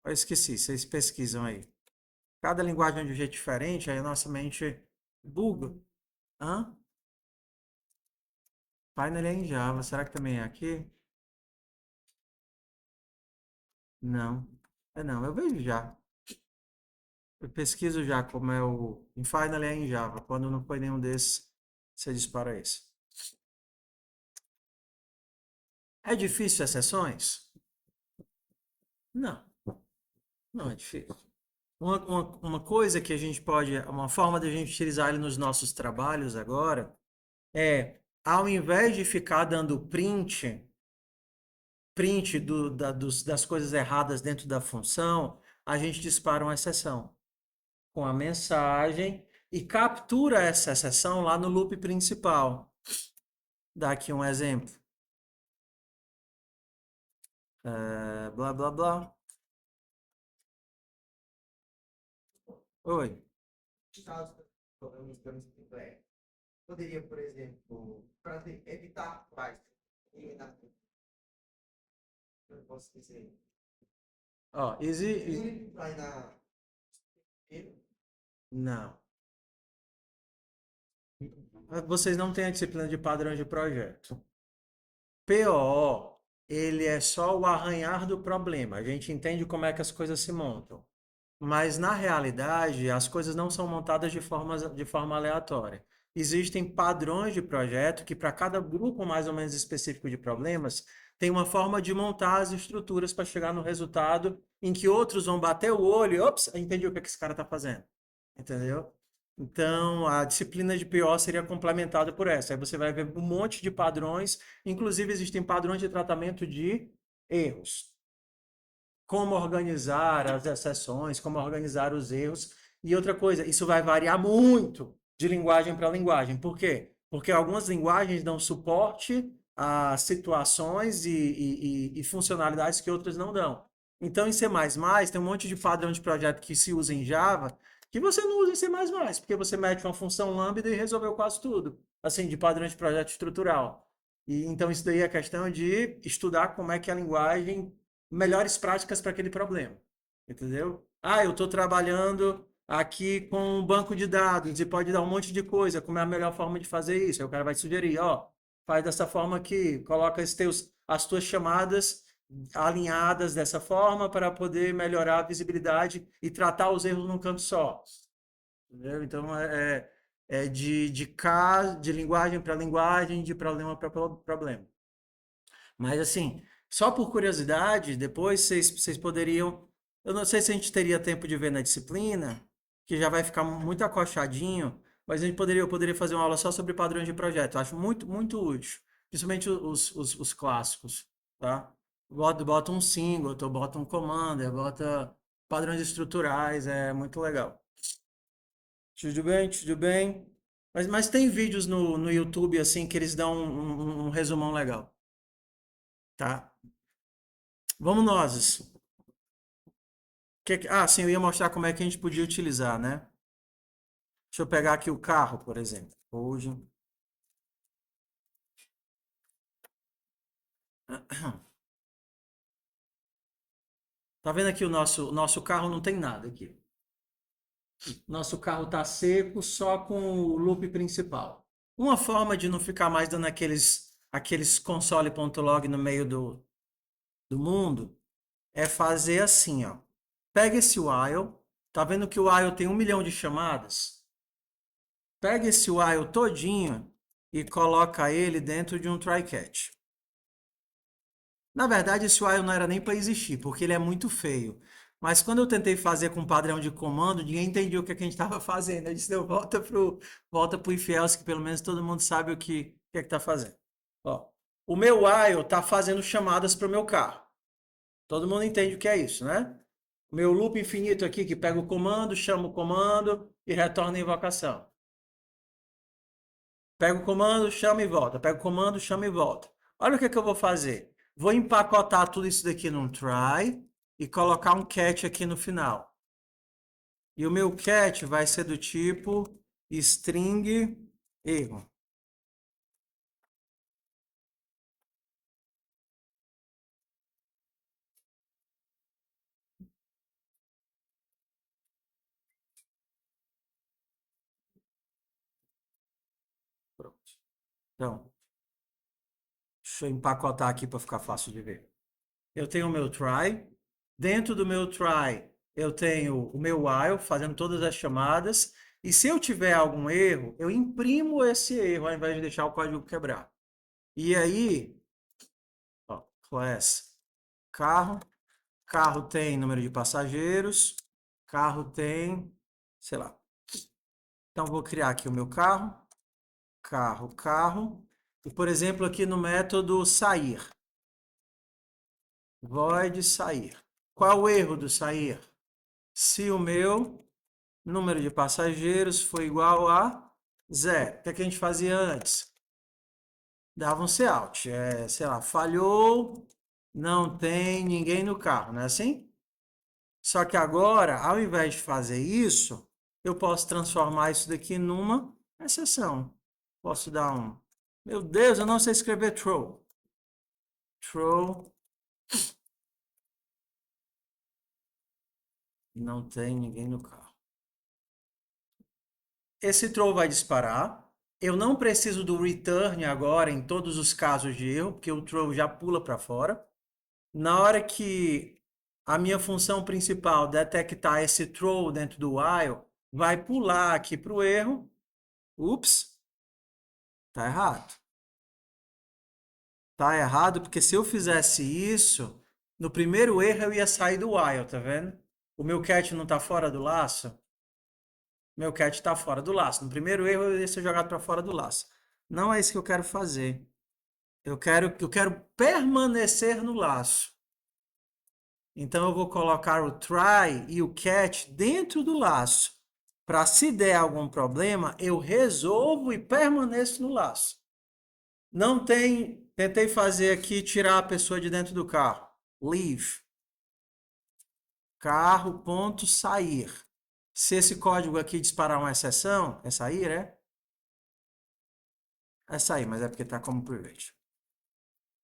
Eu esqueci, vocês pesquisam aí. Cada linguagem é de um jeito diferente, aí a nossa mente buga. Hã? Final é em Java, será que também é aqui? Não. É não, eu vejo já. Eu pesquiso já como é o. Em Final é em Java. Quando não foi nenhum desses, você dispara esse. É difícil exceções? Não, não é difícil. Uma coisa que a gente pode, uma forma de a gente utilizar ele nos nossos trabalhos agora é, ao invés de ficar dando print das coisas erradas dentro da função, a gente dispara uma exceção com a mensagem e captura essa exceção lá no loop principal. Dá aqui um exemplo. Blá, blá, blá. Oi. Poderia, por exemplo, para evitar quais, eu posso dizer. Ó, vai na. Não. Vocês não têm a disciplina de padrões de projeto. PO, ele é só o arranhar do problema. A gente entende como é que as coisas se montam. Mas, na realidade, as coisas não são montadas de forma aleatória. existem padrões de projeto que para cada grupo mais ou menos específico de problemas, tem uma forma de montar as estruturas para chegar no resultado em que outros vão bater o olho e, ops, entendi o que esse cara está fazendo. Entendeu? Então, a disciplina de PO seria complementada por essa. Aí você vai ver um monte de padrões, inclusive existem padrões de tratamento de erros. Como organizar as exceções, como organizar os erros. E outra coisa, isso vai variar muito de linguagem para linguagem. Por quê? Porque algumas linguagens dão suporte a situações e funcionalidades que outras não dão. Então, em C++, tem um monte de padrão de projeto que se usa em Java que você não usa em C++, porque você mete uma função lambda e resolveu quase tudo, assim, de padrão de projeto estrutural. E então isso daí é questão de estudar como é que a linguagem melhores práticas para aquele problema, entendeu? Ah, eu estou trabalhando aqui com um banco de dados e pode dar um monte de coisa, como é a melhor forma de fazer isso? Aí o cara vai sugerir, ó, faz dessa forma aqui, coloca as tuas chamadas alinhadas dessa forma para poder melhorar a visibilidade e tratar os erros num canto só. Entendeu? Então é de linguagem para linguagem, de problema para problema. Mas assim, só por curiosidade, depois vocês poderiam. Eu não sei se a gente teria tempo de ver na disciplina, que já vai ficar muito acochadinho, mas eu poderia fazer uma aula só sobre padrões de projeto. Eu acho muito, muito útil. Principalmente os clássicos, tá? Bota um singleton, bota um commander, bota padrões estruturais, é muito legal. Tudo bem, tudo bem. Mas tem vídeos no YouTube assim que eles dão um resumão legal, tá? Vamos nós. Sim, eu ia mostrar como é que a gente podia utilizar, né? Deixa eu pegar aqui o carro, por exemplo. Hoje. Tá vendo aqui o nosso carro não tem nada aqui. Nosso carro tá seco só com o loop principal. Uma forma de não ficar mais dando aqueles console.log no meio do mundo é fazer assim, ó. Pega esse while, tá vendo que o while tem 1 milhão de chamadas? Pega esse while todinho e coloca ele dentro de um try catch. Na verdade, esse while não era nem para existir, porque ele é muito feio. Mas quando eu tentei fazer com padrão de comando, ninguém entendia o que a gente estava fazendo. Eu disse, volta pro if else, que pelo menos todo mundo sabe o que é que está fazendo. Ó, o meu while está fazendo chamadas para o meu carro. Todo mundo entende o que é isso, né? O meu loop infinito aqui, que pega o comando, chama o comando e retorna a invocação. Pega o comando, chama e volta. Pega o comando, chama e volta. Olha o que eu vou fazer. Vou empacotar tudo isso daqui num try e colocar um catch aqui no final. E o meu catch vai ser do tipo string erro. Pronto. Então, deixa eu empacotar aqui para ficar fácil de ver. Eu tenho o meu try. Dentro do meu try, eu tenho o meu while fazendo todas as chamadas. E se eu tiver algum erro, eu imprimo esse erro ao invés de deixar o código quebrar. E aí, ó, class carro, carro tem número de passageiros, carro tem, sei lá. Então vou criar aqui o meu carro, carro. E por exemplo, aqui no método sair, void sair. Qual o erro do sair? Se o meu número de passageiros foi igual a 0. O que é que a gente fazia antes? Dava um cout. Sei lá, falhou, não tem ninguém no carro, não é assim? Só que agora, ao invés de fazer isso, eu posso transformar isso daqui numa exceção. Posso dar um. Meu Deus, eu não sei escrever throw. Throw. Não tem ninguém no carro. Esse throw vai disparar. Eu não preciso do return agora em todos os casos de erro, porque o throw já pula para fora. Na hora que a minha função principal detectar esse throw dentro do while, vai pular aqui para o erro. Ups, Tá errado. Tá errado porque se eu fizesse isso, no primeiro erro eu ia sair do while, tá vendo? O meu cat não tá fora do laço? Meu cat tá fora do laço. No primeiro erro eu ia ser jogado para fora do laço. Não é isso que eu quero fazer. Eu quero permanecer no laço. Então eu vou colocar o try e o catch dentro do laço. Para se der algum problema, eu resolvo e permaneço no laço. Não tem. Tentei fazer aqui tirar a pessoa de dentro do carro. Leave. Carro, ponto, sair. Se esse código aqui disparar uma exceção, é sair, é? É sair, mas é porque está como private.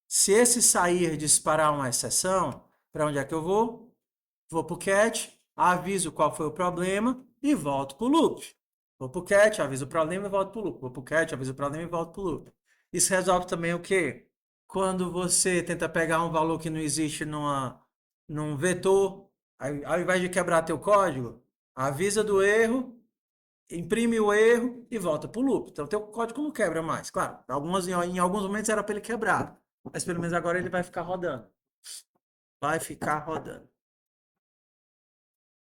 Se esse sair disparar uma exceção, para onde é que eu vou? Vou para o catch, aviso qual foi o problema e volto para o loop. Vou para o catch, aviso o problema e volto para o loop. Vou para o catch, aviso o problema e volto para o loop. Isso resolve também o quê? Quando você tenta pegar um valor que não existe num vetor, ao invés de quebrar teu código, avisa do erro, imprime o erro e volta para o loop. Então, teu código não quebra mais. Claro, em alguns momentos era para ele quebrar, mas pelo menos agora ele vai ficar rodando. Vai ficar rodando.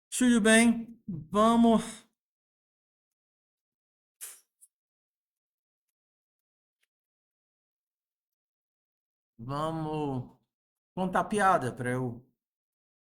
Tudo bem, vamos contar piada para eu